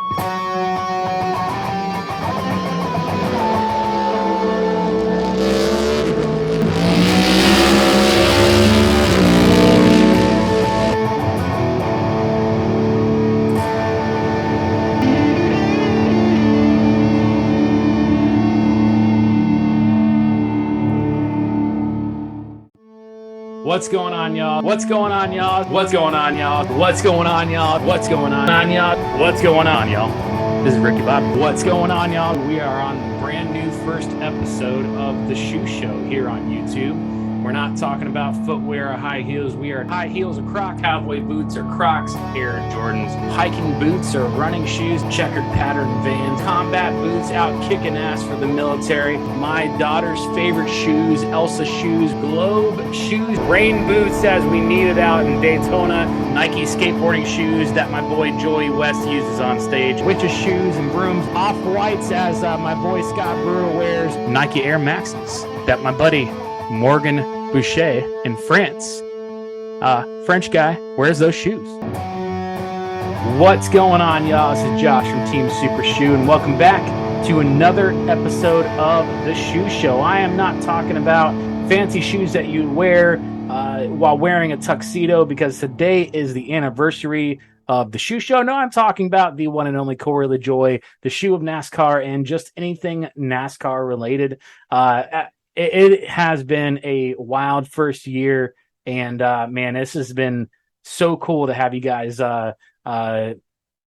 What's going on, y'all? What's going on, y'all? What's going on, y'all? What's going on, y'all? What's going on, y'all? What's going on, y'all? This is Ricky Bob. What's going on, y'all? We are on the brand new first episode of The Shoe Show here on YouTube. We're not talking about footwear or high heels. We are high heels or Crocs, cowboy boots or Crocs, Air Jordans, hiking boots or running shoes, checkered pattern Vans, combat boots out kicking ass for the military, my daughter's favorite shoes, Elsa shoes, Globe shoes, rain boots as we need it out in Daytona, Nike skateboarding shoes that my boy Joey West uses on stage, Witches shoes and brooms, off-whites as my boy Scott Brewer wears, Nike Air Maxes that my buddy Morgan Boucher in France, French guy, wears those shoes. What's going on, y'all? This is Josh from Team Super Shoe, and welcome back to another episode of The Shoe Show. I am not talking about fancy shoes that you wear while wearing a tuxedo, because today is the anniversary of The Shoe Show. No, I'm talking about the one and only Corey LaJoy, the shoe of NASCAR, and just anything NASCAR related. It has been a wild first year, and man, this has been so cool to have you guys riding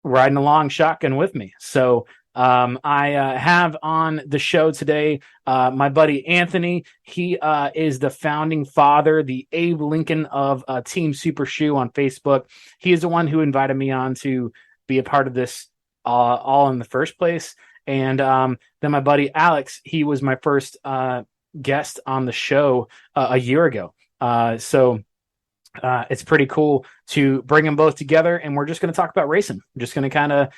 along shotgun with me. So I have on the show today my buddy Anthony. He is the founding father, the Abe Lincoln of Team Super Shoe on Facebook. He is the one who invited me on to be a part of this all in the first place. And then my buddy Alex, he was my first guest on the show a year ago. So it's pretty cool to bring them both together, and we're just going to talk about racing. We're just going to kind of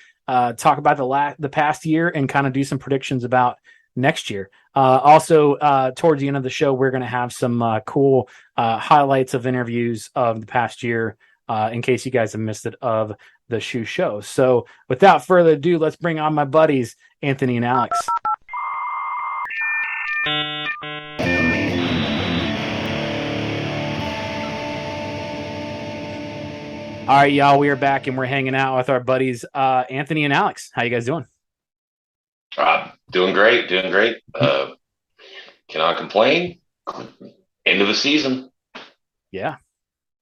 talk about the past year and kind of do some predictions about next year. Also, towards the end of the show, we're going to have some cool highlights of interviews of the past year in case you guys have missed it of the Shoe Show. So without further ado, let's bring on my buddies, Anthony and Alex. All right, y'all, we are back and we're hanging out with our buddies, Anthony and Alex. How you guys doing? Doing great. Cannot complain. End of the season. Yeah.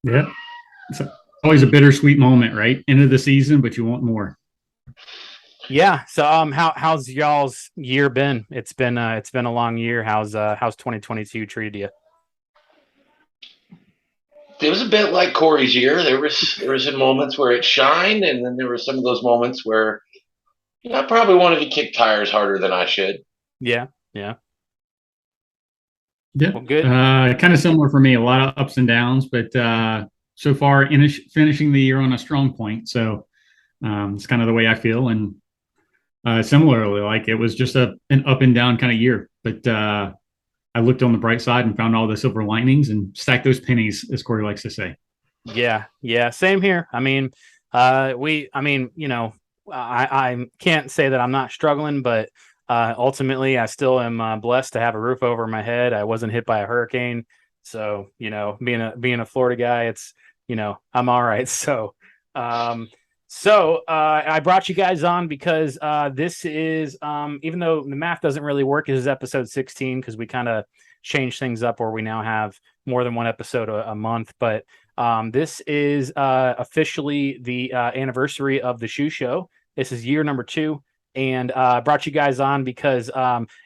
It's always a bittersweet moment, right? End of the season, but you want more. Yeah. So, how's y'all's year been? It's been a long year. How's 2022 treated you? It was a bit like Corey's year. There was in moments where it shined, and then there were some of those moments where I probably wanted to kick tires harder than I should. Yeah. Well, good. Kind of similar for me. A lot of ups and downs, but so far finishing the year on a strong point. So it's kind of the way I feel, and similarly, like it was just an up and down kind of year, but I looked on the bright side and found all the silver linings and stacked those pennies, as Corey likes to say. Yeah, same here. I mean, I can't say that I'm not struggling, but ultimately, I still am blessed to have a roof over my head. I wasn't hit by a hurricane, so being a Florida guy, it's I'm all right. So, I brought you guys on because this is, even though the math doesn't really work, this is episode 16 because we kind of changed things up where we now have more than one episode a month. But this is officially the anniversary of the Shoe Show. This is year number 2, and brought you guys on because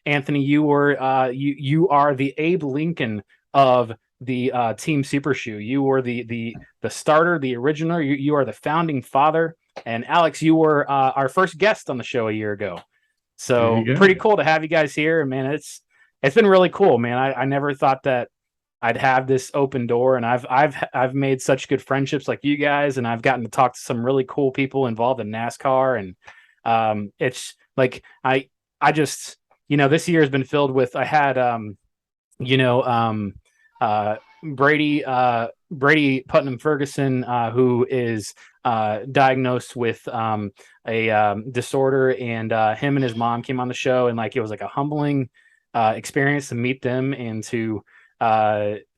Anthony, you were you are the Abe Lincoln of the Team Super Shoe. You were the starter, the original. You are the founding father. And Alex, you were our first guest on the show a year ago. So pretty cool to have you guys here. And man, it's been really cool, man. I never thought that I'd have this open door, and I've made such good friendships like you guys, and I've gotten to talk to some really cool people involved in NASCAR. And it's like I just this year has been filled with I had Brady Putnam Ferguson, who is diagnosed with a disorder, and him and his mom came on the show, and like it was like a humbling experience to meet them and to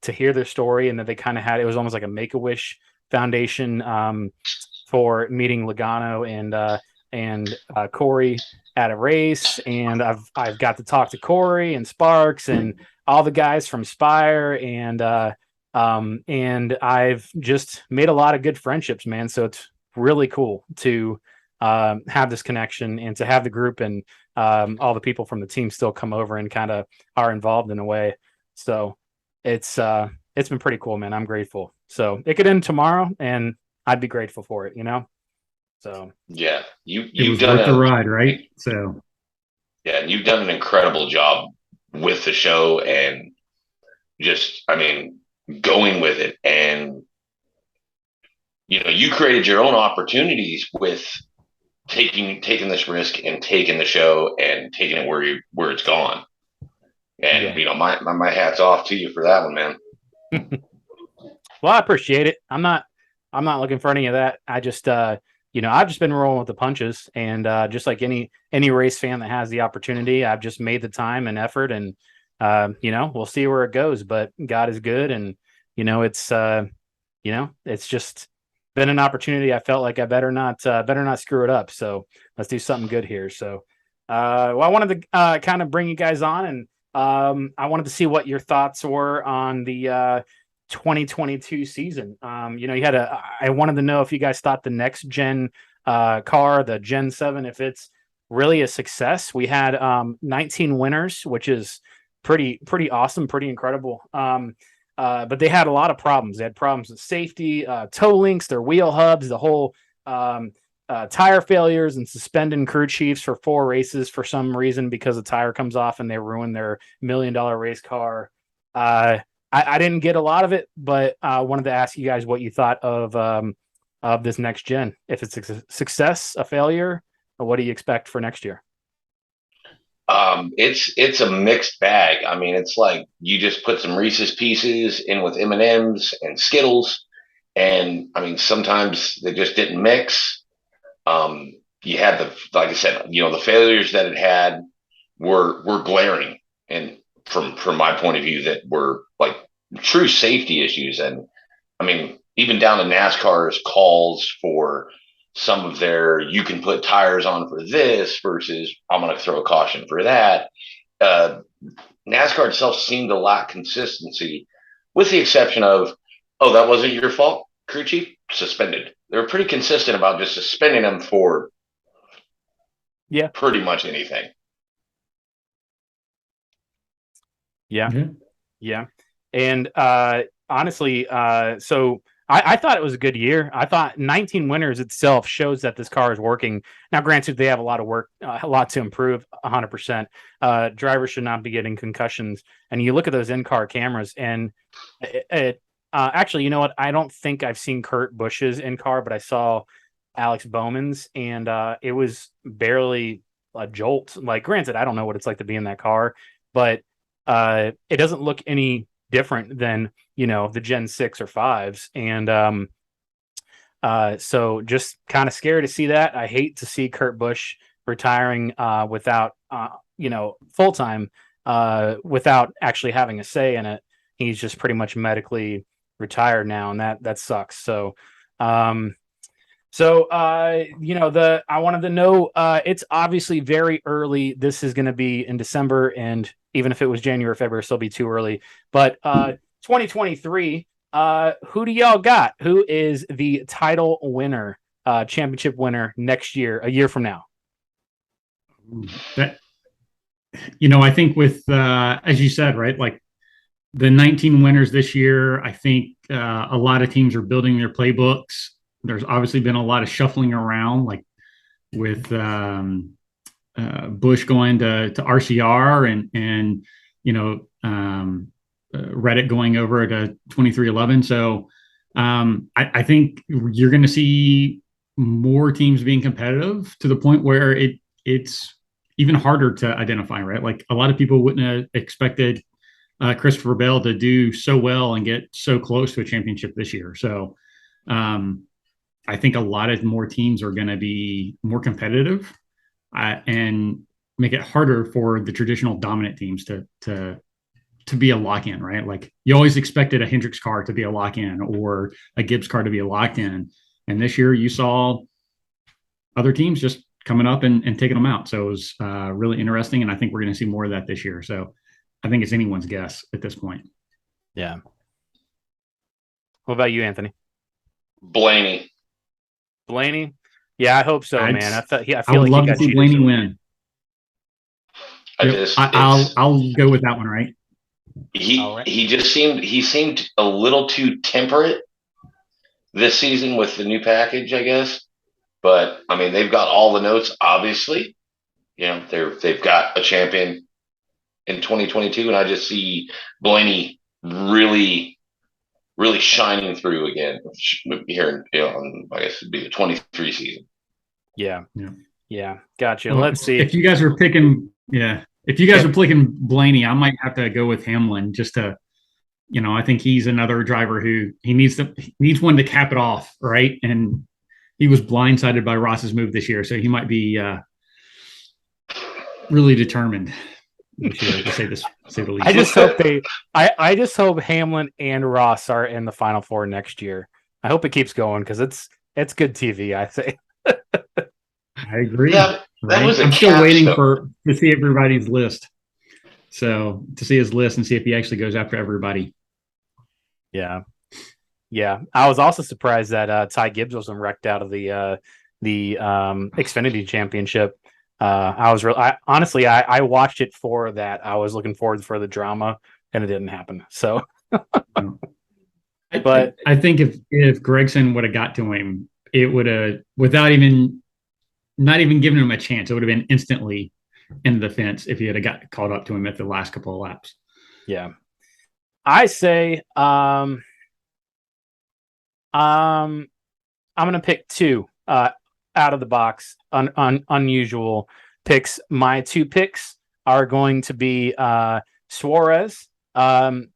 hear their story, and that they kind of had, it was almost like a Make-A-Wish Foundation for meeting Logano and Corey at a race, and I've got to talk to Corey and Sparks and all the guys from Spire, and I've just made a lot of good friendships, man. So it's really cool to have this connection and to have the group and all the people from the team still come over and kind of are involved in a way. So it's been pretty cool, man. I'm grateful. So it could end tomorrow, and I'd be grateful for it, you know? So Yeah, It you've was done worth the ride, right? So yeah, and you've done an incredible job with the show, and just, I mean, going with it, and you created your own opportunities with taking this risk and taking the show and taking it where it's gone. And yeah. my hat's off to you for that one, man. Well, I appreciate it. I'm not looking for any of that. I just I've just been rolling with the punches, and just like any race fan that has the opportunity, I've just made the time and effort, and we'll see where it goes. But God is good, and it's just been an opportunity. I felt like I better not screw it up. So let's do something good here. So well, I wanted to kind of bring you guys on, and I wanted to see what your thoughts were on the 2022 season. I wanted to know if you guys thought the next gen car, the Gen 7, if it's really a success. We had 19 winners, which is pretty awesome, pretty incredible. But they had a lot of problems. They had problems with safety, toe links, their wheel hubs, the whole tire failures, and suspending crew chiefs for 4 races for some reason because the tire comes off and they ruin their $1 million race car. I didn't get a lot of it, but I wanted to ask you guys what you thought of this next gen. If it's a success, a failure, or what do you expect for next year? It's a mixed bag. I mean, it's like you just put some Reese's Pieces in with M&Ms and Skittles, and I mean sometimes they just didn't mix. You had like I said, the failures that it had were glaring, and from my point of view, that were like true safety issues. And I mean, even down to NASCAR's calls for some of their, you can put tires on for this versus I'm going to throw a caution for that. NASCAR itself seemed to lack consistency, with the exception of, oh, that wasn't your fault, crew chief, suspended. They were pretty consistent about just suspending them for pretty much anything. Yeah. And honestly, so I thought it was a good year. I thought 19 winners itself shows that this car is working. Now, granted, they have a lot of work, a lot to improve, 100%. Drivers should not be getting concussions. And you look at those in-car cameras, and actually, you know what? I don't think I've seen Kurt Busch's in-car, but I saw Alex Bowman's, and it was barely a jolt. Like, granted, I don't know what it's like to be in that car, but it doesn't look any different than the Gen 6 or 5s, and so just kind of scared to see that. I hate to see Kurt Busch retiring without full time, without actually having a say in it. He's just pretty much medically retired now, and that sucks. So I wanted to know, it's obviously very early. This is going to be in December, and even if it was January or February, it'll still be too early. But 2023, who do y'all got? Who is the title winner, championship winner next year, a year from now? I think with, as you said, right, like the 19 winners this year, I think a lot of teams are building their playbooks. There's obviously been a lot of shuffling around, like with Bush going to RCR and Reddit going over to 2311. So I think you're going to see more teams being competitive to the point where it's even harder to identify, right? Like a lot of people wouldn't have expected Christopher Bell to do so well and get so close to a championship this year. So I think a lot of more teams are going to be more competitive and make it harder for the traditional dominant teams to be a lock in, right? Like you always expected a Hendricks car to be a lock in or a Gibbs car to be a locked in. And this year you saw other teams just coming up and taking them out. So it was really interesting. And I think we're going to see more of that this year. So I think it's anyone's guess at this point. Yeah. What about you, Anthony? Blaney. Blaney? Yeah, I hope so, man. I would love to see Blaney win. I'll go with that one, right? He seemed a little too temperate this season with the new package, I guess. But I mean, they've got all the notes, obviously. You know, they've got a champion in 2022, and I just see Blaney really, really shining through again here. I guess it'd be the 23 season. Yeah. Gotcha. Well, let's see. If you guys are picking Blaney, I might have to go with Hamlin just to, I think he's another driver who he needs one to cap it off, right? And he was blindsided by Ross's move this year, so he might be really determined. To say the least. I just hope Hamlin and Ross are in the Final Four next year. I hope it keeps going because it's good TV. I say. I agree. That was I'm still waiting to see everybody's list. So to see his list and see if he actually goes after everybody. Yeah. I was also surprised that Ty Gibbs wasn't wrecked out of the Xfinity Championship. Honestly, I watched it for that. I was looking forward for the drama, and it didn't happen. So, but I think if Gregson would have got to him, it would have not even giving him a chance. It would have been instantly in the fence if he had got caught up to him at the last couple of laps. Yeah, I say I'm going to pick two out of the box unusual picks. My two picks are going to be Suarez.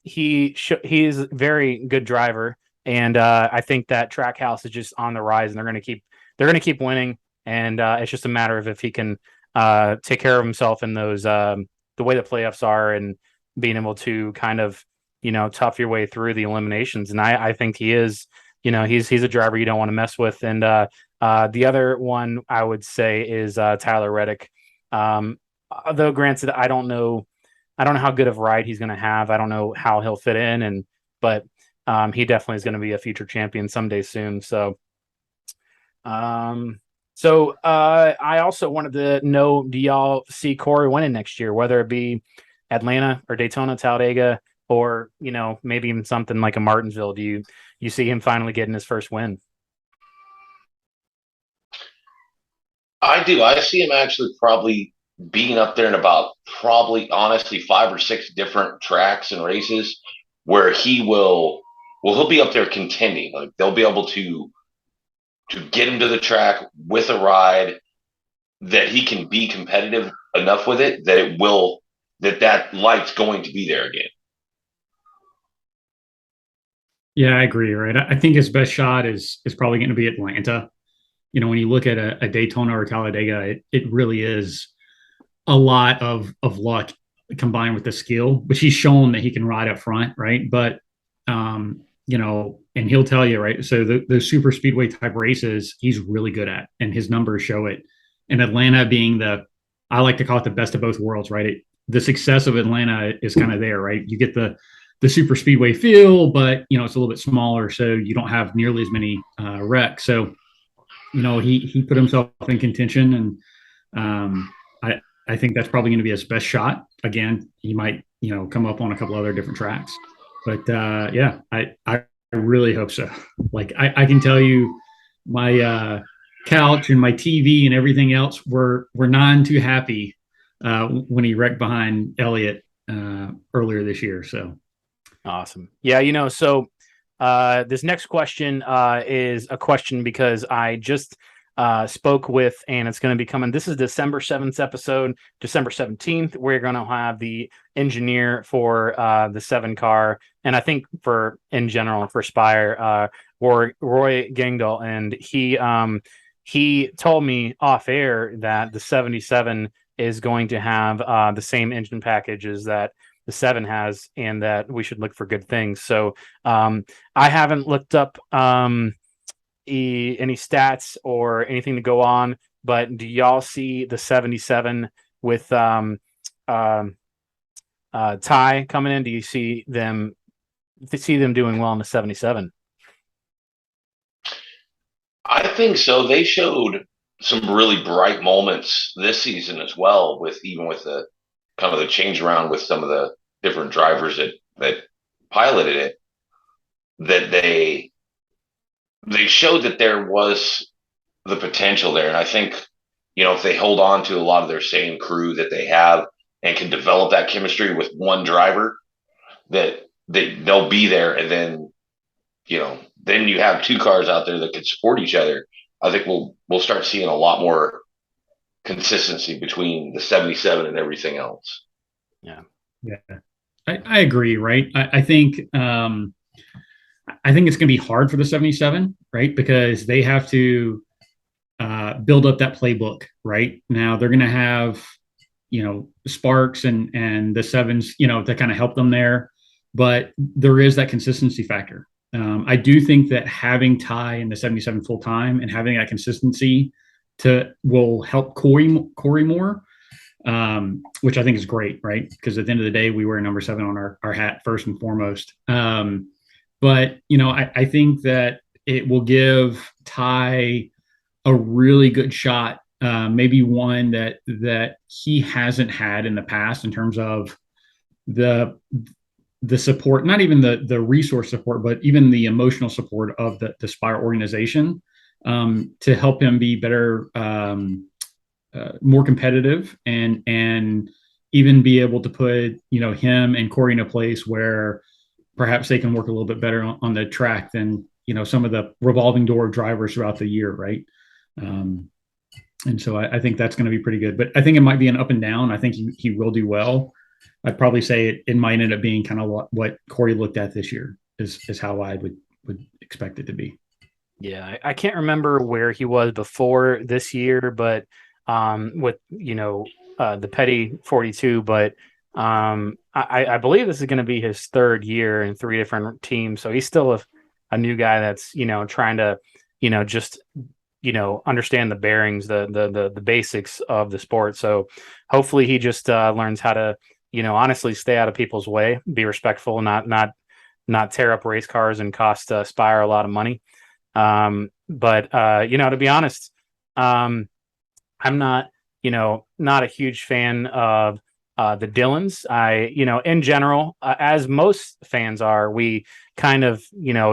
He is a very good driver, and I think that Trackhouse is just on the rise, and they're going to keep winning. And it's just a matter of if he can take care of himself in those the way the playoffs are, and being able to kind of tough your way through the eliminations. And I think he is. He's a driver you don't want to mess with. And the other one I would say is Tyler Reddick. Though granted, I don't know how good of a ride he's going to have. I don't know how he'll fit in, but he definitely is going to be a future champion someday soon. So, I also wanted to know: do y'all see Corey winning next year, whether it be Atlanta or Daytona, Talladega, or maybe even something like a Martinsville? Do you see him finally getting his first win? I do. I see him actually probably being up there in about honestly 5 or 6 different tracks and races where he'll be up there contending. Like they'll be able to get him to the track with a ride that he can be competitive enough with it that light's going to be there again. Yeah, I agree. Right. I think his best shot is probably going to be Atlanta. When you look at a Daytona or Talladega, it really is a lot of luck combined with the skill, which he's shown that he can ride up front. Right. But, and he'll tell you, right. So those super speedway type races, he's really good at, and his numbers show it. And Atlanta being I like to call it the best of both worlds, right? The success of Atlanta is kind of there, right? You get the super speedway feel, but it's a little bit smaller, so you don't have nearly as many wrecks. So, he put himself in contention, and I think that's probably going to be his best shot. Again, he might come up on a couple other different tracks, but I really hope so. Like I can tell you, my couch and my TV and everything else were none too happy when he wrecked behind Elliott earlier this year. So. Awesome. Yeah, so this next question is a question because I just spoke with, and it's going to be coming. This is December 7th episode. December 17th, we're going to have the engineer for the 7 car, and I think for in general for Spire, Roy Gangdal, and he told me off air that the 77 is going to have the same engine packages that the 7 has, and that we should look for good things. So I haven't looked up any stats or anything to go on, but do y'all see the 77 with Ty coming in? Do you see them doing well in the 77? I think so. They showed some really bright moments this season as well, with even with the kind of the change around with some of the different drivers that piloted it, that they showed that there was the potential there. And I think, if they hold on to a lot of their same crew that they have and can develop that chemistry with one driver, that they'll be there. And then you have 2 cars out there that can support each other. I think we'll start seeing a lot more consistency between the 77 and everything else. Yeah. I agree. Right. I think it's going to be hard for the 77, right? Because they have to build up that playbook, right? Now they're going to have, Sparks and the 7s, to kind of help them there. But there is that consistency factor. I do think that having Ty in the 77 full time and having that consistency will help Corey more, which I think is great, right? Because at the end of the day, we wear number 7 on our hat first and foremost. But I think that it will give Ty a really good shot, maybe one that he hasn't had in the past in terms of the support, not even the resource support, but even the emotional support of the Spire organization, to help him be better, more competitive, and even be able to put him and Corey in a place where perhaps they can work a little bit better on the track than some of the revolving door drivers throughout the year, right? And so I think that's going to be pretty good. But I think it might be an up and down. I think he will do well. I'd probably say it might end up being kind of what Corey looked at this year is how I would expect it to be. Yeah, I can't remember where he was before this year, but with the Petty 42, but I believe this is going to be his 3rd year in 3 different teams. So he's still a new guy that's trying to just understand the bearings, the basics of the sport. So hopefully he just learns how to honestly stay out of people's way, be respectful, not tear up race cars and cost Spire a lot of money. But to be honest, I'm not a huge fan of the Dylans. In general, as most fans are, we kind of,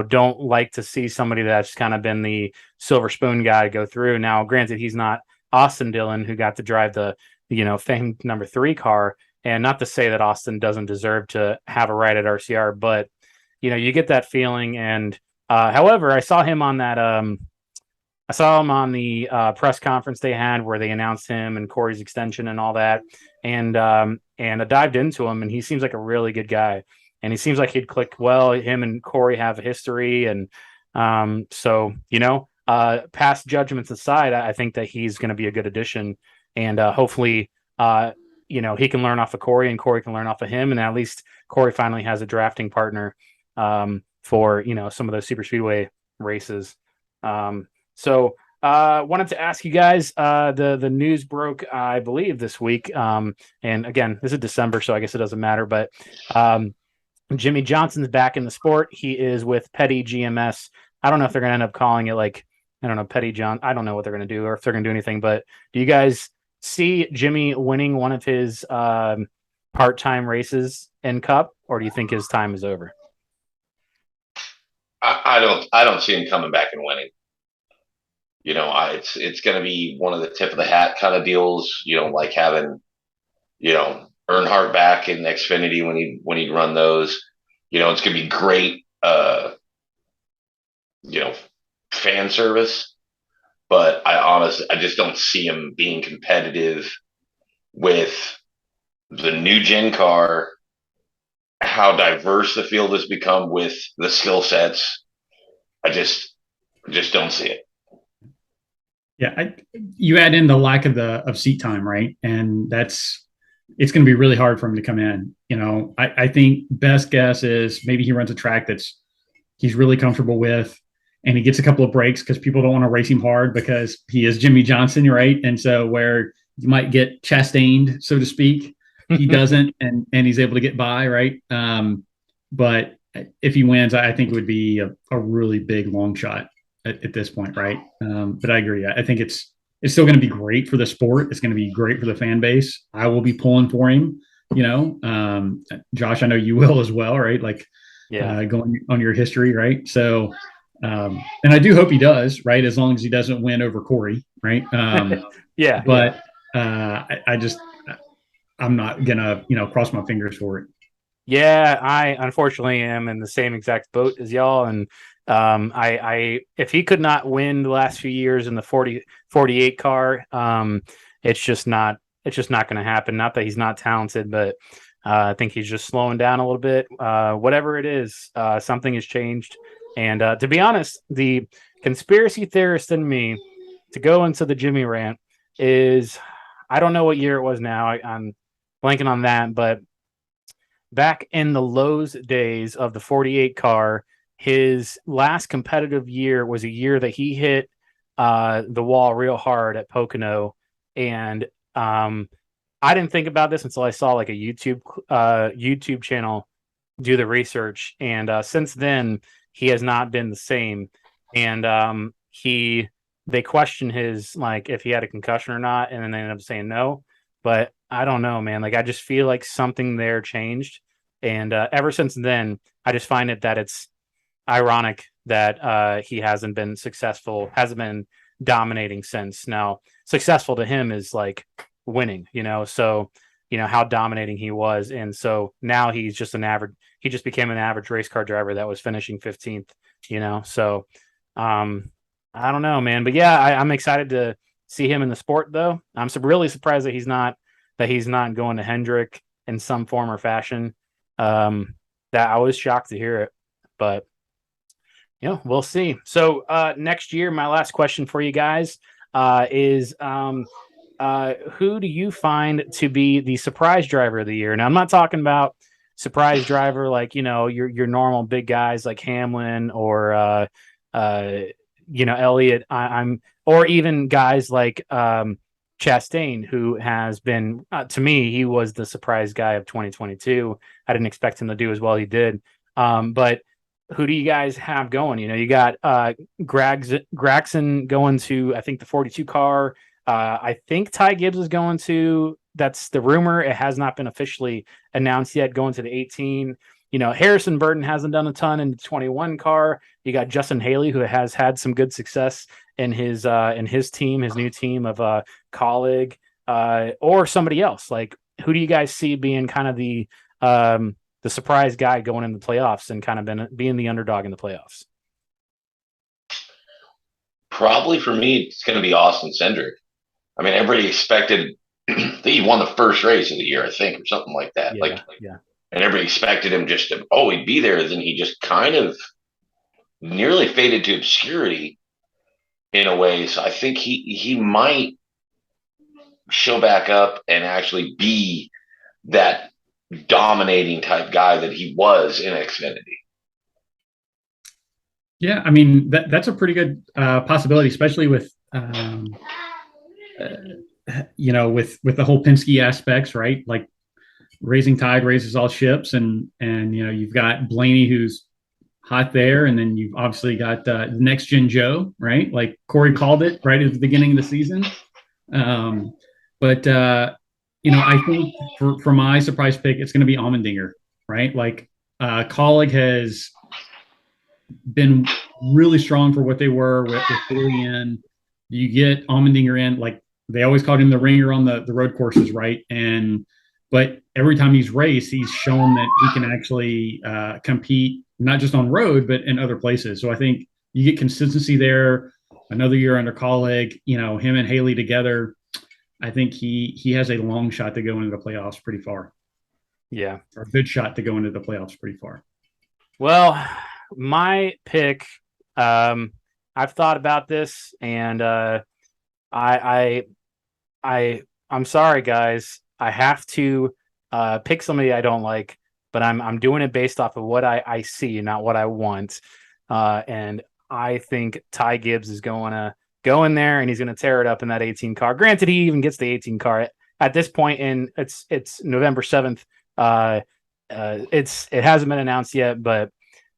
don't like to see somebody that's kind of been the silver spoon guy go through. Now, granted, he's not Austin Dillon, who got to drive the, famed number 3 car. And not to say that Austin doesn't deserve to have a ride at RCR, but, you get that feeling. And however, I saw him on that. I saw him on the press conference they had where they announced him and Corey's extension and all that. And I dived into him, and he seems like a really good guy. And he seems like he'd click well. Him and Corey have a history. And so, past judgments aside, I think that he's going to be a good addition. And hopefully, he can learn off of Corey, and Corey can learn off of him. And at least Corey finally has a drafting partner for, some of those super speedway races. So wanted to ask you guys, the news broke, I believe, this week. And again, this is December, so I guess it doesn't matter. But Jimmy Johnson's back in the sport. He is with Petty GMS. I don't know if they're going to end up calling it Petty John. I don't know what they're going to do or if they're going to do anything. But do you guys see Jimmy winning one of his part-time races in Cup, or do you think his time is over? I don't see him coming back and winning. It's going to be one of the tip of the hat kind of deals. Like having Earnhardt back in Xfinity when he'd run those. It's going to be great. Fan service. but I just don't see him being competitive with the new gen car, how diverse the field has become with the skill sets. I just don't see it. Yeah, you add in the lack of seat time, right? And it's going to be really hard for him to come in. I think best guess is maybe he runs a track that's he's really comfortable with, and he gets a couple of breaks because people don't want to race him hard because he is Jimmy Johnson, right? And so where you might get chastained, so to speak, he doesn't, and he's able to get by, right? But if he wins, I think it would be a really big long shot at this point, right? But I agree. I think it's still going to be great for the sport. It's going to be great for the fan base. I will be pulling for him. Josh, I know you will as well, right? Like, going on your history, right? So, and I do hope he does, right? As long as he doesn't win over Corey, right? But I'm not gonna, cross my fingers for it. Yeah, I unfortunately am in the same exact boat as y'all. And I if he could not win the last few years in the 48 car, it's just not going to happen. Not that he's not talented, but I think he's just slowing down a little bit. Whatever it is, something has changed. And to be honest, the conspiracy theorist in me, to go into the Jimmy rant, is I don't know what year it was now. I'm blanking on that, but back in the Lowe's days of the 48 car, his last competitive year was a year that he hit the wall real hard at Pocono. And I didn't think about this until I saw like a YouTube channel do the research. And since then, he has not been the same. And they questioned his, like, if he had a concussion or not. And then they ended up saying no. But I don't know, man. Like, I just feel like something there changed. And ever since then, I just find that it's ironic that he hasn't been dominating since. Now, successful to him is like winning, so, how dominating he was. And so now he just became an average race car driver that was finishing 15th, so I don't know, man. But yeah, I'm excited to see him in the sport, though. I'm really surprised that he's not going to Hendrick in some form or fashion. That I was shocked to hear it, but we'll see. So next year, my last question for you guys is who do you find to be the surprise driver of the year? Now, I'm not talking about surprise driver like your normal big guys like Hamlin or Elliott. Or even guys like Chastain, who has been to me, he was the surprise guy of 2022. I didn't expect him to do as well he did. But who do you guys have going? You got Gragson going to, I think, the 42 car. I think Ty Gibbs is going to, that's the rumor. It has not been officially announced yet, going to the 18. Harrison Burton hasn't done a ton in the 21 car. You got Justin Haley, who has had some good success in his team, his new team of Colleague, or somebody else. Like, who do you guys see being kind of the surprise guy going in the playoffs and kind of being the underdog in the playoffs? Probably for me, it's going to be Austin Cindric. I mean, everybody expected that he won the first race of the year, I think, or something like that. Yeah. And everybody expected him just to, he'd be there. Then he just kind of nearly faded to obscurity in a way. So I think he might show back up and actually be that dominating type guy that he was in Xfinity. Yeah, I mean that's a pretty good possibility, especially with with the whole Penske aspects, right? Like, raising tide raises all ships, and you've got Blaney who's hot there, and then you've obviously got next gen Joe, right? Like Corey called it right at the beginning of the season. But I think for my surprise pick, it's going to be Allmendinger, right? Like, Colleague has been really strong for what they were with Haley in. You get Allmendinger in, like they always called him the ringer on the road courses, right? But every time he's raced, he's shown that he can actually compete not just on road, but in other places. So I think you get consistency there. another year under colleague, him and Haley together, I think he has a long shot to go into the playoffs pretty far. Yeah. Or a good shot to go into the playoffs pretty far. Well, my pick, I've thought about this, and I'm sorry, guys. I have to pick somebody I don't like, but I'm doing it based off of what I see, not what I want. And I think Ty Gibbs is going to go in there and he's going to tear it up in that 18 car. Granted, he even gets the 18 car at this point, and it's November 7th. It hasn't been announced yet, but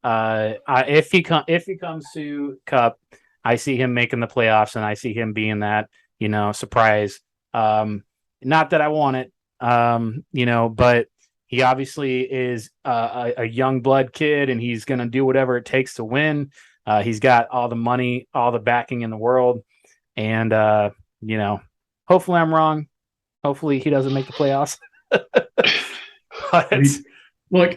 if he comes to Cup, I see him making the playoffs, and I see him being that surprise. Not that I want it, but he obviously is a young blood kid, and he's going to do whatever it takes to win. He's got all the money, all the backing in the world, and hopefully I'm wrong. Hopefully he doesn't make the playoffs. But look,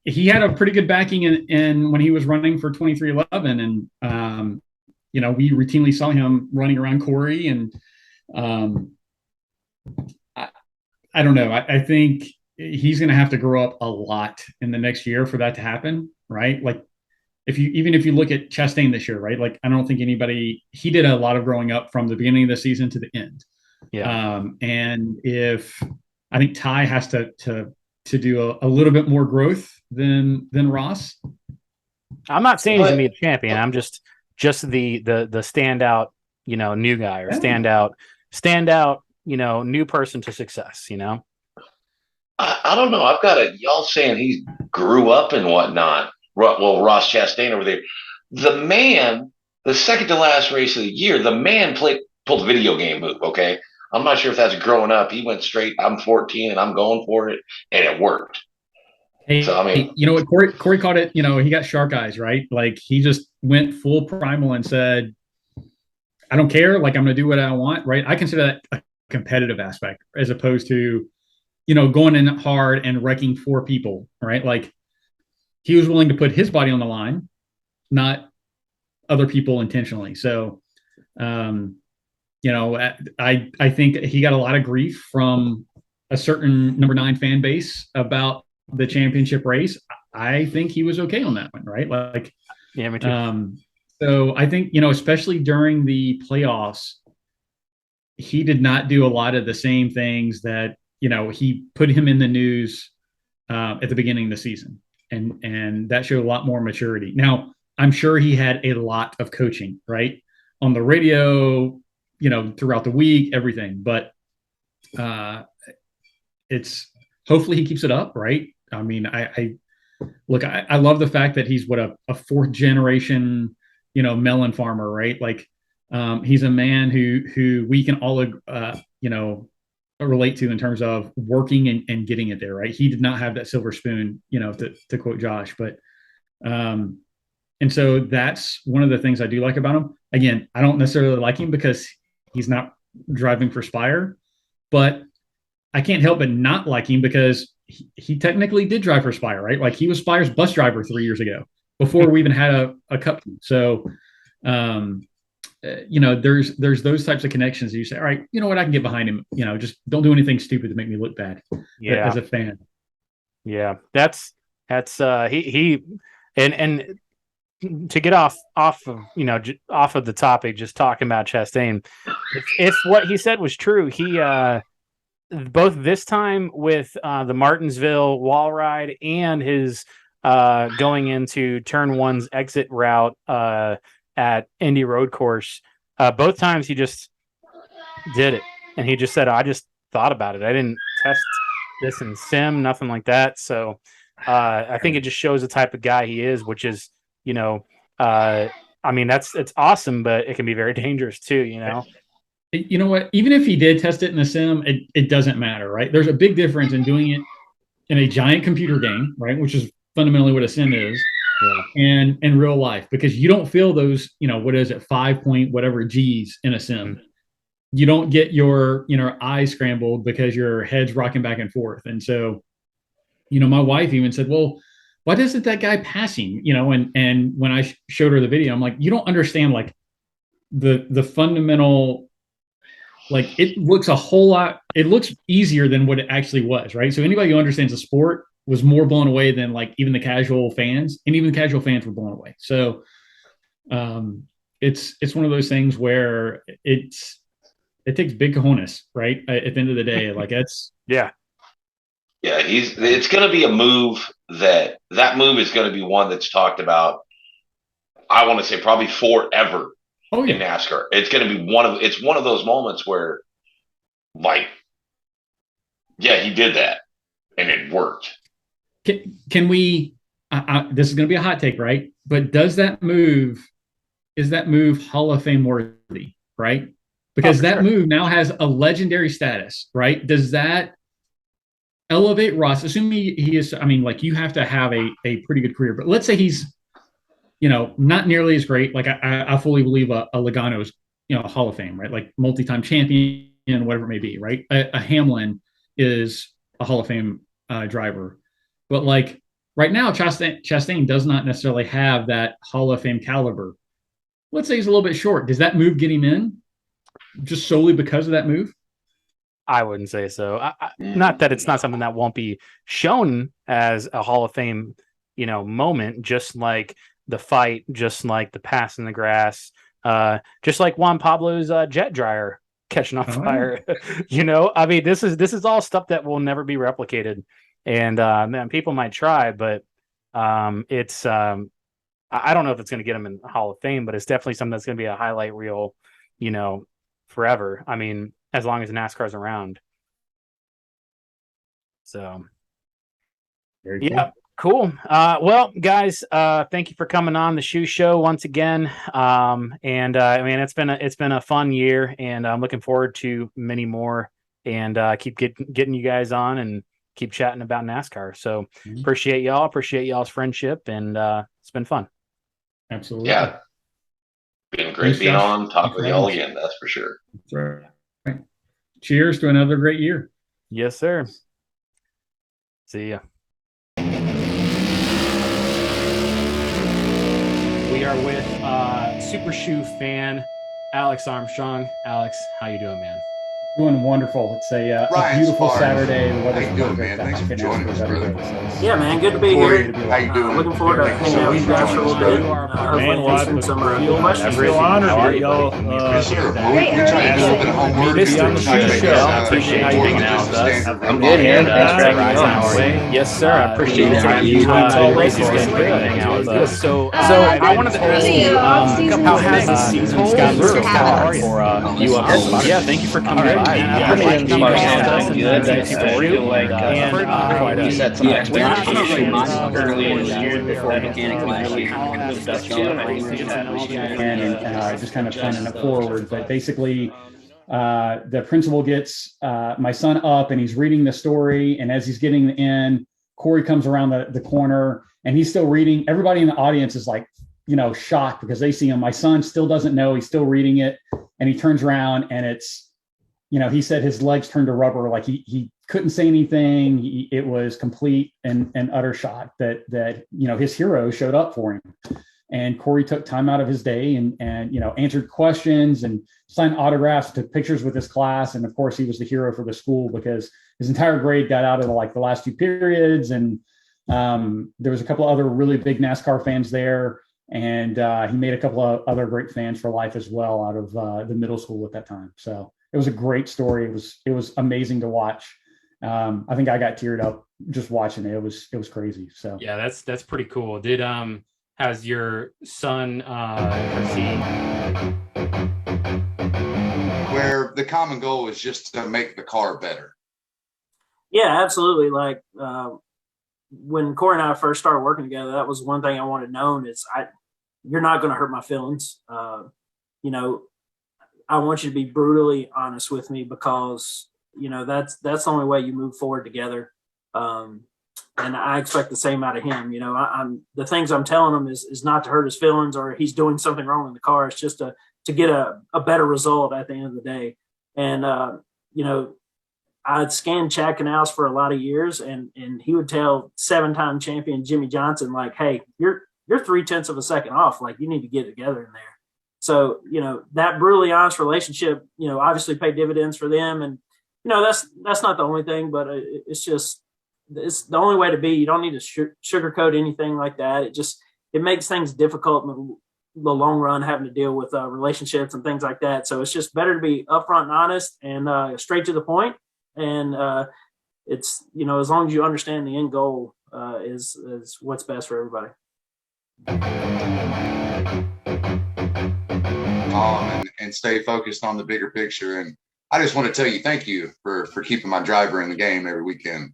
he had a pretty good backing in when he was running for 2311, and we routinely saw him running around Corey, and I don't know. I think he's going to have to grow up a lot in the next year for that to happen, right? Like, if you look at Chastain this year, right? Like, I don't think he did a lot of growing up from the beginning of the season to the end. Yeah. And if I think Ty has to do a little bit more growth than Ross. I'm not saying he's gonna be a champion. I'm just the standout, new guy, or standout, new person to success. I don't know. I've got y'all saying he grew up and whatnot. Well, Ross Chastain over there. The man, the second to last race of the year, the man pulled a video game move. Okay, I'm not sure if that's growing up. He went straight. I'm 14 and I'm going for it, and it worked. Hey, so I mean, you know what? Corey caught it. He got shark eyes, right? Like, he just went full primal and said, "I don't care. Like, I'm going to do what I want." Right? I consider that a competitive aspect as opposed to, going in hard and wrecking 4 people. Right? Like, he was willing to put his body on the line, not other people intentionally. So, I think he got a lot of grief from a certain number 9 fan base about the championship race. I think he was okay on that one, right? Like, yeah, me too. So I think, especially during the playoffs, he did not do a lot of the same things that, he put him in the news at the beginning of the season. And that showed a lot more maturity. Now, I'm sure he had a lot of coaching, right? On the radio, throughout the week, everything. But it's hopefully he keeps it up, right? I mean, I love the fact that he's a 4th generation, melon farmer, right? Like, he's a man who we can all, relate to in terms of working and getting it there, right? He did not have that silver spoon, to quote Josh, but, and so that's one of the things I do like about him. Again, I don't necessarily like him because he's not driving for Spire, but I can't help but not like him because he technically did drive for Spire, right? Like, he was Spire's bus driver 3 years ago before we even had a cup team. So, there's those types of connections that you say, all right, you know what, I can get behind him. Just don't do anything stupid to make me look bad as a fan. Yeah, that's he and to get off of off of the topic, just talking about Chastain. If what he said was true, he both this time with the Martinsville wall ride and his going into turn 1's exit route at Indy Road Course, both times he just did it, and he just said, "I just thought about it. I didn't test this in sim, nothing like that." So I think it just shows the type of guy he is, which is, I mean, it's awesome, but it can be very dangerous too. You know what? Even if he did test it in the sim, it doesn't matter, right? There's a big difference in doing it in a giant computer game, right, which is fundamentally what a sim is, and in real life, because you don't feel those, what is it, 5 point whatever G's in a sim. Mm-hmm. You don't get your, eyes scrambled because your head's rocking back and forth. And so, my wife even said, well, why doesn't that guy pass him? And when I showed her the video, I'm like, you don't understand, like, the fundamental, like it looks a whole lot, it looks easier than what it actually was, right? So anybody who understands the sport was more blown away than like even the casual fans, and even the casual fans were blown away. So it's one of those things where it takes big cojones, right? At the end of the day, like that's Yeah. Yeah, it's going to be a move that move is going to be one that's talked about. I want to say probably forever oh in yeah. NASCAR. It's going to be it's one of those moments where, like, yeah, he did that and it worked. Can we? This is going to be a hot take, right? But does that move? Is that move Hall of Fame worthy? Right? Because that move now has a legendary status, right? Does that elevate Ross? Assuming he is, I mean, like you have to have a pretty good career, but let's say he's, not nearly as great. Like I fully believe a Logano is, Hall of Fame, right? Like multi-time champion, whatever it may be, right? A Hamlin is a Hall of Fame driver, but like right now, Chastain does not necessarily have that Hall of Fame caliber. Let's say he's a little bit short. Does that move get him in just solely because of that move? I wouldn't say so. Not that it's not something that won't be shown as a Hall of Fame, moment, just like the fight, just like the pass in the grass, just like Juan Pablo's jet dryer catching on fire. I mean, this is all stuff that will never be replicated, and man, people might try, but it's I don't know if it's going to get him in the Hall of Fame, but it's definitely something that's going to be a highlight reel, forever. I mean, as long as NASCAR's around. So, Very cool. Cool. Well, guys, thank you for coming on the Shoe Show once again. I mean, it's been a fun year, and I'm looking forward to many more. And keep getting you guys on and keep chatting about NASCAR. So appreciate y'all's friendship, and it's been fun. Absolutely. Yeah, been great being on. Talk with y'all again. That's for sure. That's right. Cheers to another great year. Yes, sir. See ya. We are with Super Shoe fan Alex Armstrong. Alex, how you doing, man? Doing wonderful. It's a beautiful Saturday. How you doing, man? Thanks for joining us, brother. Yeah, man. Good to be here. How you doing? Looking forward to hanging out with you guys for a little bit. Man, well, I'm some questions. real honored, y'all. Yes, sir. We try to do a little bit of homework. Be on the show. I appreciate how you hanging out with us. I'm good, man. Thanks for having me on. Yes, sir. I appreciate it. Always good to hang out with us. So I wanted to ask you, how has the season gone so far for you up here? Yeah, thank you for coming by. You set some expectations early in the year before mechanic last year. And just kind of planning it forward. But basically, the principal gets my son up and he's reading the story. And as he's getting in, Corey comes around the corner and he's still reading. Everybody in the audience is like, shocked because they see him. My son still doesn't know. He's still reading it. And he turns around and it's, he said his legs turned to rubber. Like he couldn't say anything. It was complete and utter shock that his hero showed up for him. And Corey took time out of his day and answered questions and signed autographs, took pictures with his class. And of course, he was the hero for the school because his entire grade got out of the last two periods. And there was a couple of other really big NASCAR fans there. And he made a couple of other great fans for life as well out of the middle school at that time. So it was a great story. It was amazing to watch. I think I got teared up just watching it. It was crazy. So yeah, that's pretty cool. Did has your son where the common goal is just to make the car better? Yeah, absolutely. Like when Corey and I first started working together, that was one thing I wanted known is you're not going to hurt my feelings. I want you to be brutally honest with me because, that's the only way you move forward together. And I expect the same out of him. I'm the things I'm telling him is not to hurt his feelings or he's doing something wrong in the car. It's just to get a better result at the end of the day. And, I'd scanned Chad Canals for a lot of years and he would tell 7-time champion Jimmy Johnson, like, hey, you're 0.3 of a second off. Like you need to get it together in there. So, that brutally honest relationship, obviously paid dividends for them. And, that's not the only thing, but it's the only way to be. You don't need to sugarcoat anything like that. It makes things difficult in the long run, having to deal with relationships and things like that. So it's just better to be upfront and honest and straight to the point. And it's, as long as you understand the end goal is what's best for everybody. And stay focused on the bigger picture. And I just want to tell you, thank you for keeping my driver in the game every weekend.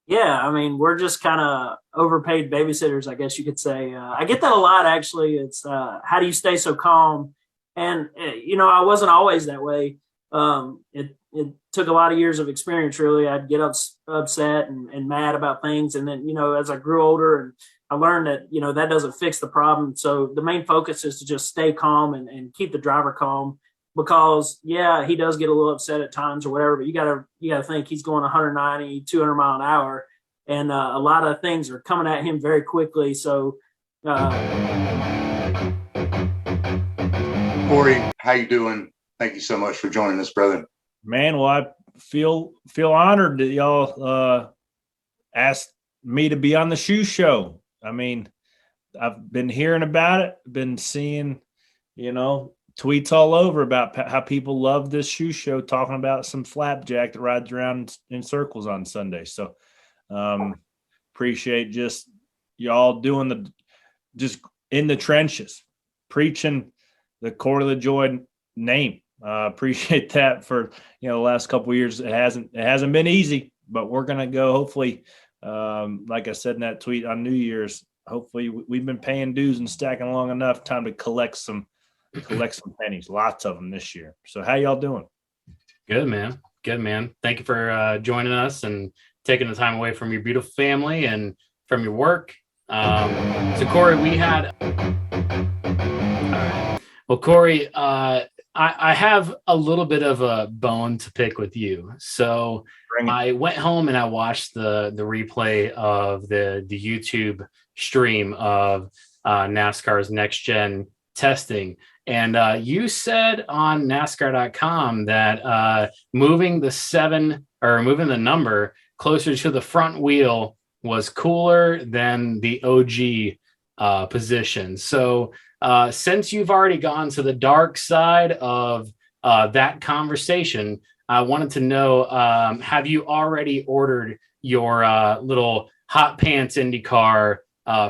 Yeah, I mean, we're just kind of overpaid babysitters, I guess you could say. I get that a lot, actually. It's how do you stay so calm? And, I wasn't always that way. It took a lot of years of experience, really. I'd get upset and mad about things. And then, as I grew older, and I learned that, that doesn't fix the problem. So the main focus is to just stay calm and keep the driver calm. Because he does get a little upset at times or whatever, but you gotta think he's going 190, 200 mile an hour, and a lot of things are coming at him very quickly. So, Corey, how you doing? Thank you so much for joining us, brother. Man, well, I feel honored that y'all asked me to be on the shoe show. I mean, I've been hearing about it, been seeing, tweets all over about how people love this shoe show, talking about some flapjack that rides around in circles on Sunday. So appreciate just y'all doing just in the trenches, preaching the Corey LaJoy name. Appreciate that for, the last couple of years. It hasn't been easy, but we're going to go, hopefully, like I said in that tweet on New Year's, hopefully we've been paying dues and stacking long enough, time to collect some pennies, lots of them this year. So how y'all doing? Good, man. Thank you for joining us and taking the time away from your beautiful family and from your work. So Corey, we had all right. Well, Corey, I have a little bit of a bone to pick with you. So I went home and I watched the replay of the YouTube stream of NASCAR's next gen testing. And you said on NASCAR.com that moving the number closer to the front wheel was cooler than the OG position. So since you've already gone to the dark side of that conversation, I wanted to know, have you already ordered your little hot pants IndyCar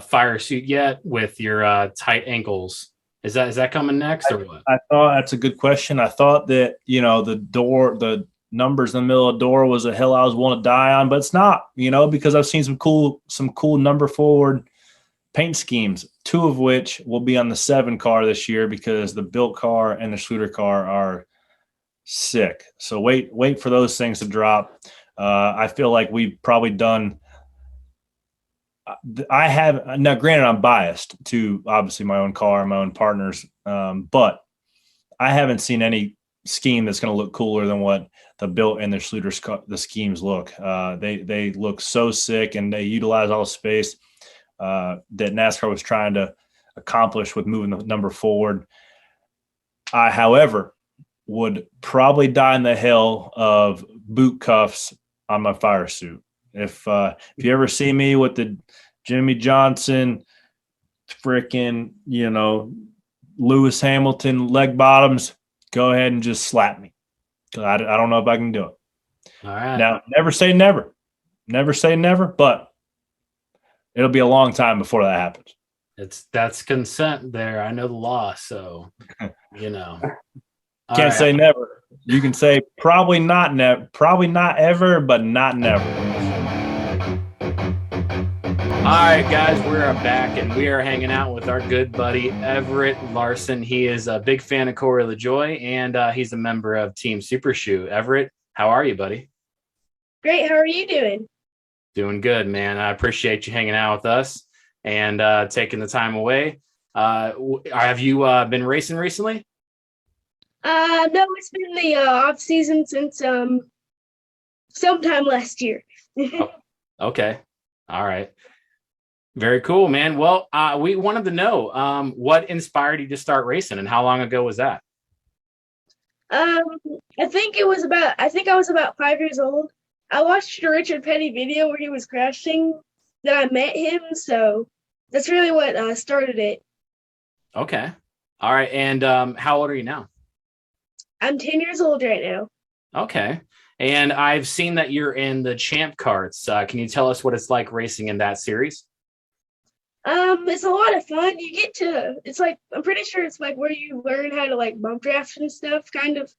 fire suit yet with your tight ankles? Is that coming next or what? I thought that's a good question. I thought that, the numbers in the middle of the door was a hill I was willing to die on, but it's not, because I've seen some cool number forward paint schemes, two of which will be on the 7 car this year because the built car and the Schluter car are sick. So wait for those things to drop. I feel like we've probably done. I have now. Granted, I'm biased to obviously my own car, my own partners, but I haven't seen any scheme that's going to look cooler than what the built and the Schluter the schemes look. They look so sick, and they utilize all the space that NASCAR was trying to accomplish with moving the number forward. I, however, would probably die in the hill of boot cuffs on my fire suit. If you ever see me with the Jimmy Johnson, freaking, Lewis Hamilton leg bottoms, go ahead and just slap me. Because I don't know if I can do it. All right. Now, never say never. Never say never, but it'll be a long time before that happens. That's consent there. I know the law, so Can't say never. You can say probably not ever, but not never. All right, guys, we're back and we are hanging out with our good buddy Everett Larson. He is a big fan of Corey LaJoy, and he's a member of Team Super Shoe. Everett, how are you, buddy? Great. How are you doing? Doing good, man. I appreciate you hanging out with us and taking the time away. Have you been racing recently? No, it's been the off season since sometime last year. Okay. All right. Very cool, man. Well, we wanted to know what inspired you to start racing and how long ago was that? Um, I think I was about 5 years old. I watched a Richard Petty video where he was crashing. Then I met him, so that's really what started it. Okay. All right. And how old are you now? I'm 10 years old right now. Okay. And I've seen that you're in the Champ Carts. Can you tell us what it's like racing in that series? It's a lot of fun. It's like, I'm pretty sure it's like where you learn how to like bump draft and stuff, kind of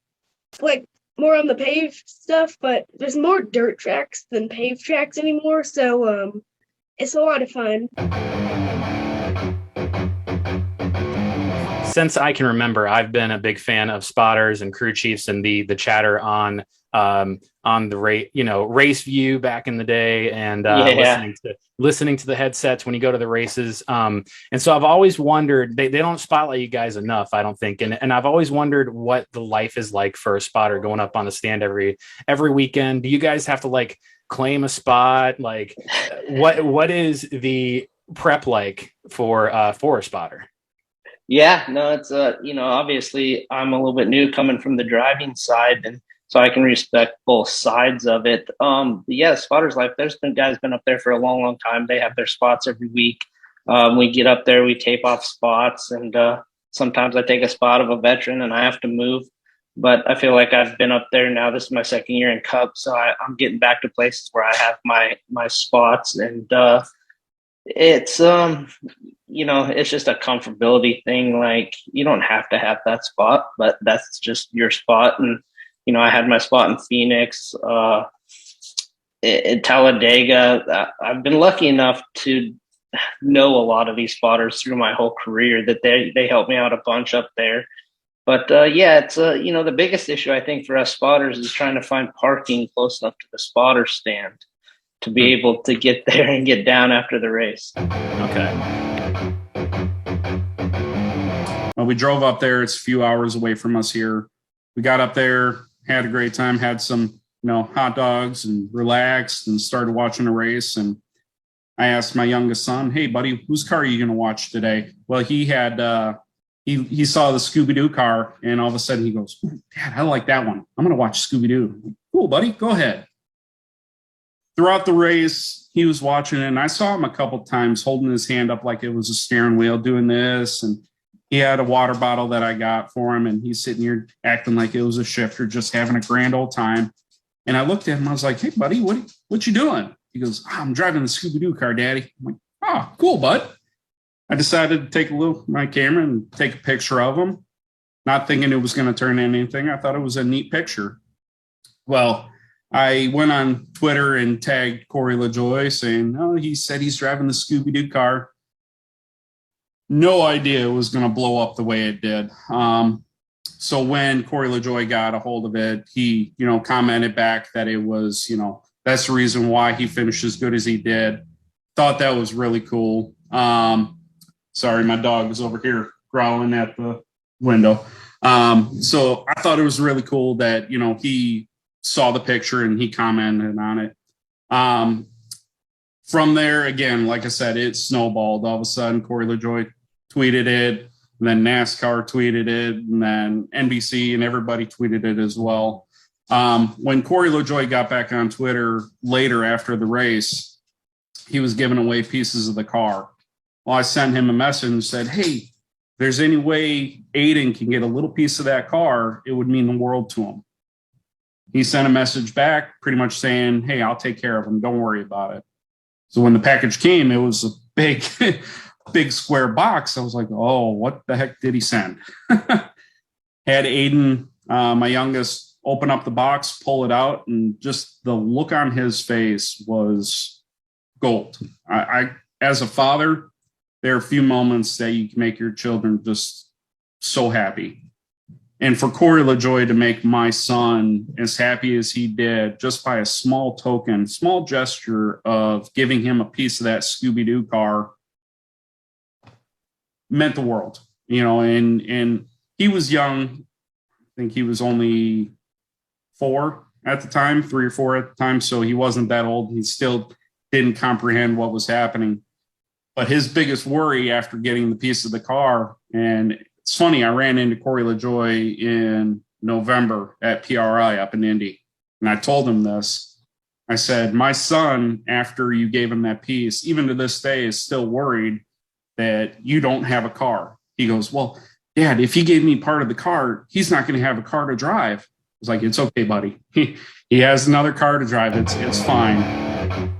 like more on the paved stuff, but there's more dirt tracks than paved tracks anymore. So, it's a lot of fun. Since I can remember, I've been a big fan of spotters and crew chiefs and the chatter on the race view back in the day, and listening to the headsets when you go to the races. And so I've always wondered, they don't spotlight you guys enough, I don't think, and I've always wondered what the life is like for a spotter going up on the stand every weekend. Do you guys have to like claim a spot? Like what is the prep like for a spotter? Yeah, no, it's obviously I'm a little bit new coming from the driving side, and so I can respect both sides of it. Yeah, spotter's life. There's been guys been up there for a long, long time. They have their spots every week. We get up there, we tape off spots, and sometimes I take a spot of a veteran and I have to move. But I feel like I've been up there now. This is my second year in Cup, so I'm getting back to places where I have my spots, and it's it's just a comfortability thing. Like, you don't have to have that spot, but that's just your spot. And I had my spot in Phoenix, in Talladega. I've been lucky enough to know a lot of these spotters through my whole career, that they helped me out a bunch up there. But yeah, it's the biggest issue I think for us spotters is trying to find parking close enough to the spotter stand to be able to get there and get down after the race. Okay. Well, we drove up there. It's a few hours away from us here. We got up there, had a great time, had some, hot dogs and relaxed and started watching the race. And I asked my youngest son, "Hey, buddy, whose car are you going to watch today?" Well, he had, he saw the Scooby-Doo car, and all of a sudden he goes, "Dad, I like that one. I'm going to watch Scooby-Doo." Cool, buddy, go ahead. Throughout the race, he was watching it, and I saw him a couple times holding his hand up like it was a steering wheel, doing this. And he had a water bottle that I got for him, and he's sitting here acting like it was a shifter, just having a grand old time. And I looked at him, I was like, "Hey, buddy, what you doing?" He goes, "I'm driving the Scooby-Doo car, Daddy." I'm like, "Oh, cool, bud." I decided to take my camera and take a picture of him, not thinking it was going to turn into anything. I thought it was a neat picture. Well, I went on Twitter and tagged Corey LaJoie saying, "Oh, he said he's driving the Scooby-Doo car." No idea it was going to blow up the way it did. So when Corey LaJoie got a hold of it, he, commented back that it was, that's the reason why he finished as good as he did. Thought that was really cool. Sorry, my dog is over here growling at the window. So I thought it was really cool that, he saw the picture and he commented on it. From there, again, like I said, it snowballed. All of a sudden, Corey LaJoie tweeted it, and then NASCAR tweeted it, and then NBC and everybody tweeted it as well. When Corey LaJoie got back on Twitter later after the race, he was giving away pieces of the car. Well, I sent him a message and said, "Hey, if there's any way Aiden can get a little piece of that car, it would mean the world to him." He sent a message back pretty much saying, "Hey, I'll take care of him. Don't worry about it." So when the package came, it was a big, big square box. I was like, "Oh, what the heck did he send?" Had Aiden, my youngest, open up the box, pull it out, and just the look on his face was gold. I as a father, there are a few moments that you can make your children just so happy. And for Corey LaJoie to make my son as happy as he did just by a small token, small gesture of giving him a piece of that Scooby-Doo car meant the world, and he was young. I think he was only 4 at the time, 3 or 4 at the time. So he wasn't that old. He still didn't comprehend what was happening. But his biggest worry after getting the piece of the car, and it's funny, I ran into Corey LaJoy in November at PRI up in Indy, and I told him this. I said, my son, after you gave him that piece, even to this day, is still worried that you don't have a car. He goes, well, Dad, if he gave me part of the car, he's not going to have a car to drive. I was like, it's okay, buddy. He has another car to drive. It's fine.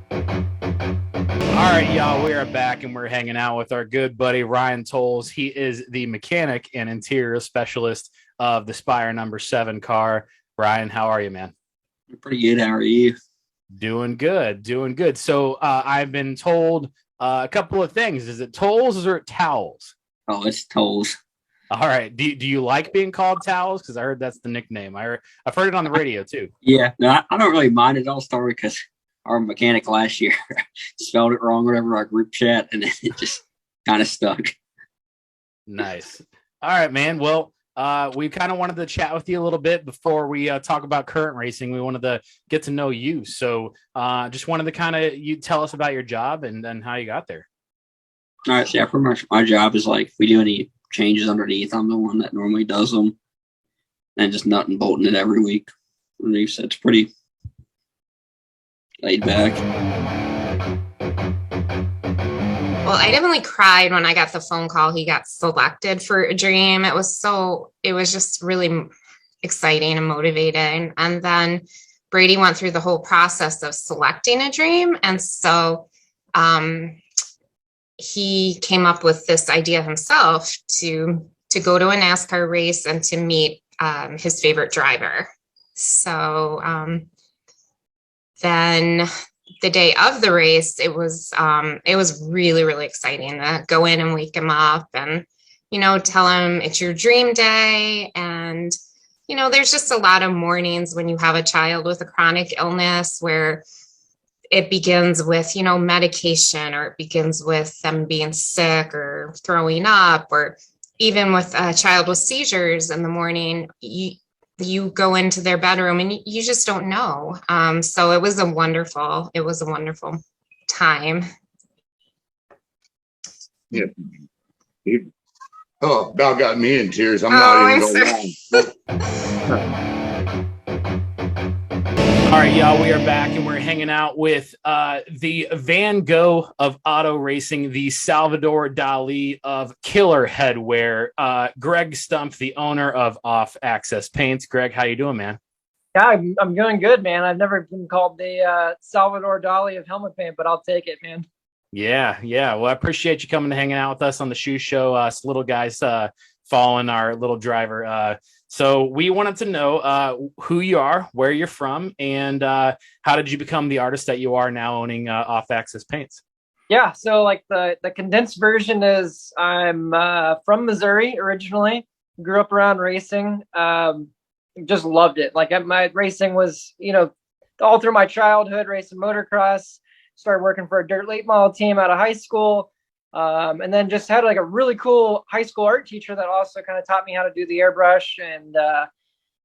All right, y'all, we are back and we're hanging out with our good buddy Ryan Tolles. He is the mechanic and interior specialist of the Spire number 7 car. Ryan, how are you, man? Pretty good. How are you? Doing good. So I've been told a couple of things. Is it Tolles or Towels? Oh, it's Tolles. All right. Do you like being called Towels? Because I heard that's the nickname. I've heard it on the radio too. Yeah, no, I don't really mind. It all started because our mechanic last year spelled it wrong, whatever, our group chat, and it just kind of stuck. Nice. All right, man. Well, we kind of wanted to chat with you a little bit before we talk about current racing. We wanted to get to know you. So just wanted to kind of you tell us about your job and then how you got there. All right, so yeah, pretty much my job is like if we do any changes underneath, I'm the one that normally does them and just nut and bolting it every week. So it's pretty laid back. Well, I definitely cried when I got the phone call he got selected for a dream. It was just really exciting and motivating. And then Brady went through the whole process of selecting a dream. And so he came up with this idea himself to go to a NASCAR race and to meet his favorite driver. So then the day of the race, it was really, really exciting to go in and wake him up and, tell him it's your dream day. And, there's just a lot of mornings when you have a child with a chronic illness where it begins with, medication, or it begins with them being sick or throwing up, or even with a child with seizures in the morning, you go into their bedroom and you just don't know. So it was a wonderful time. Yeah. Oh, about got me in tears. I'm not even going on. All right, y'all, we are back and we're hanging out with the Van Gogh of auto racing, the Salvador Dali of killer headwear, Greg Stump, the owner of Off Access Paints. Greg, how you doing, man? Yeah, I'm doing good, man. I've never been called the Salvador Dali of helmet paint, but I'll take it, man. Yeah. Well, I appreciate you coming and hanging out with us on the shoe show. Us little guys following our little driver. So we wanted to know who you are, where you're from, and how did you become the artist that you are now owning Off Access Paints? Yeah, so like the condensed version is I'm from Missouri originally, grew up around racing, just loved it. Like my racing was, all through my childhood, racing motocross, started working for a dirt late model team out of high school. And then just had like a really cool high school art teacher that also kind of taught me how to do the airbrush and,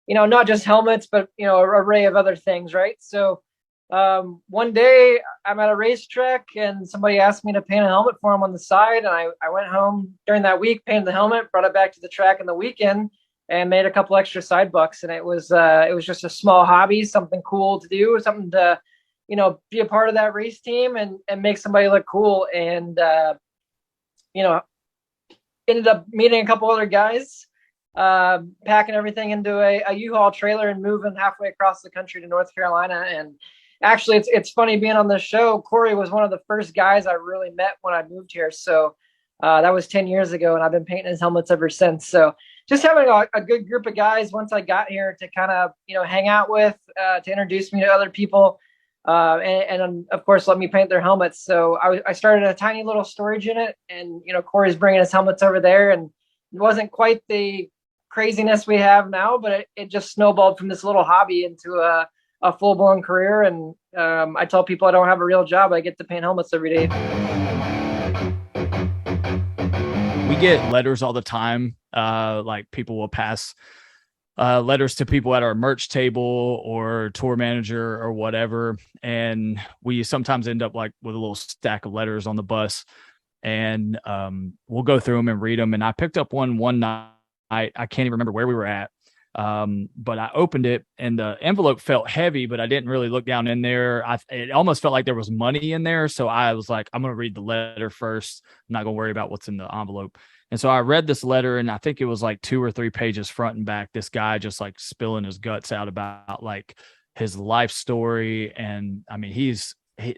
not just helmets, but, an array of other things. Right. So one day I'm at a racetrack and somebody asked me to paint a helmet for him on the side. And I went home during that week, painted the helmet, brought it back to the track in the weekend and made a couple extra side bucks. And it was just a small hobby, something cool to do, something to, be a part of that race team and make somebody look cool. And, ended up meeting a couple other guys, packing everything into a U-Haul trailer and moving halfway across the country to North Carolina. And actually, it's funny being on this show. Corey was one of the first guys I really met when I moved here. So that was 10 years ago, and I've been painting his helmets ever since. So just having a good group of guys once I got here to kind of, hang out with, to introduce me to other people. And of course, let me paint their helmets. So I started a tiny little storage unit, and Corey's bringing his helmets over there, and it wasn't quite the craziness we have now, but it just snowballed from this little hobby into a full blown career. And I tell people I don't have a real job; I get to paint helmets every day. We get letters all the time. Like people will pass letters to people at our merch table or tour manager or whatever. And we sometimes end up like with a little stack of letters on the bus. and we'll go through them and read them. And I picked up one night. I can't even remember where we were at, but I opened it and the envelope felt heavy, but I didn't really look down in there. It almost felt like there was money in there. So I was like, I'm going to read the letter first. I'm not going to worry about what's in the envelope. And so I read this letter, and I think it was like 2 or 3 pages front and back. This guy just like spilling his guts out about like his life story. And I mean,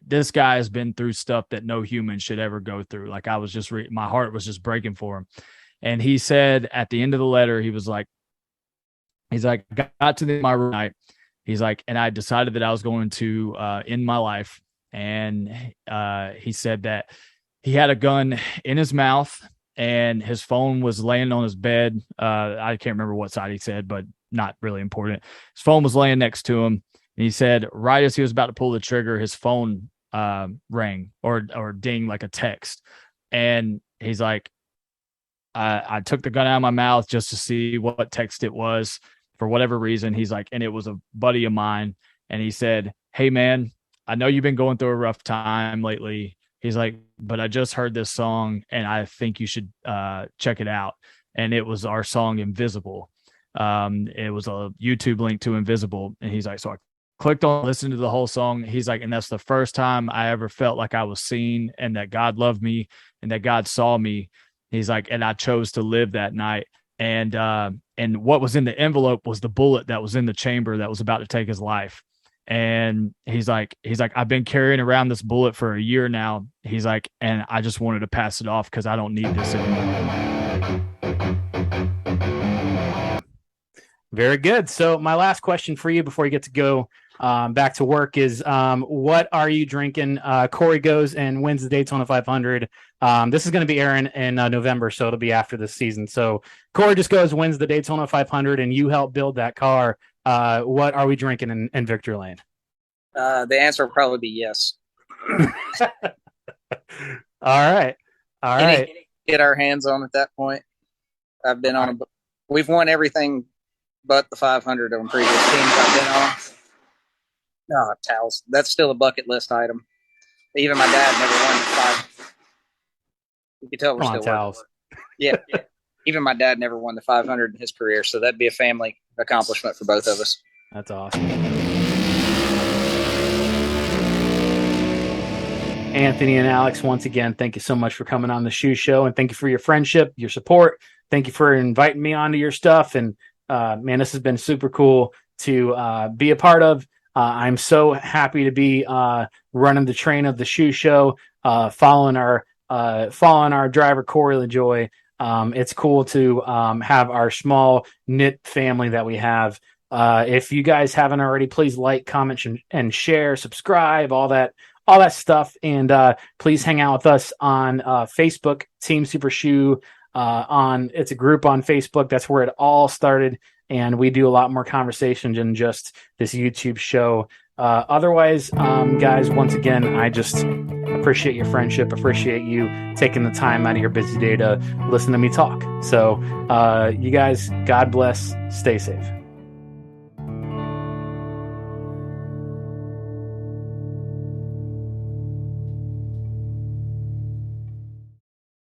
this guy has been through stuff that no human should ever go through. Like I was just my heart was just breaking for him. And he said at the end of the letter, he's like, got to the my night. He's like, and I decided that I was going to end my life. And he said that he had a gun in his mouth and his phone was laying on his bed. I can't remember what side he said, but not really important. His phone was laying next to him. And he said, right as he was about to pull the trigger, his phone rang or ding like a text. And he's like, I took the gun out of my mouth just to see what text it was for whatever reason. He's like, and it was a buddy of mine. And he said, hey man, I know you've been going through a rough time lately. He's like, but I just heard this song and I think you should check it out. And it was our song Invisible. It was a YouTube link to Invisible. And he's like, so I clicked on, listened to the whole song. He's like, and that's the first time I ever felt like I was seen and that God loved me and that God saw me. He's like, and I chose to live that night. And what was in the envelope was the bullet that was in the chamber that was about to take his life. And he's like, I've been carrying around this bullet for a year now. He's like, and I just wanted to pass it off because I don't need this anymore. Very good. So my last question for you before you get to go back to work is, what are you drinking? Corey goes and wins the Daytona 500. This is going to be airing in November, so it'll be after this season. So Corey just goes, wins the Daytona 500, and you help build that car. What are we drinking in Victory Lane? The answer will probably be yes. All right. Get our hands on at that point. I've been on we've won everything but the 500 on previous teams I've been on. No, towels. That's still a bucket list item. Even my dad never won the 5. You can tell we're still towels. Yeah. Even my dad never won the 500 in his career, so that'd be a family accomplishment for both of us. That's awesome. Anthony and Alex, once again, thank you so much for coming on the Shoe Show, and thank you for your friendship, your support. Thank you for inviting me onto your stuff. And man, this has been super cool to be a part of. I'm so happy to be running the train of the Shoe Show, following our driver Corey LaJoy. It's cool to have our small knit family that we have. If you guys haven't already, please like, comment, and share, subscribe, all that stuff. And please hang out with us on Facebook, Team Super Shoe. It's a group on Facebook. That's where it all started. And we do a lot more conversations than just this YouTube show. Otherwise, guys, once again, I just appreciate your friendship, appreciate you taking the time out of your busy day to listen to me talk. So you guys, God bless, stay safe.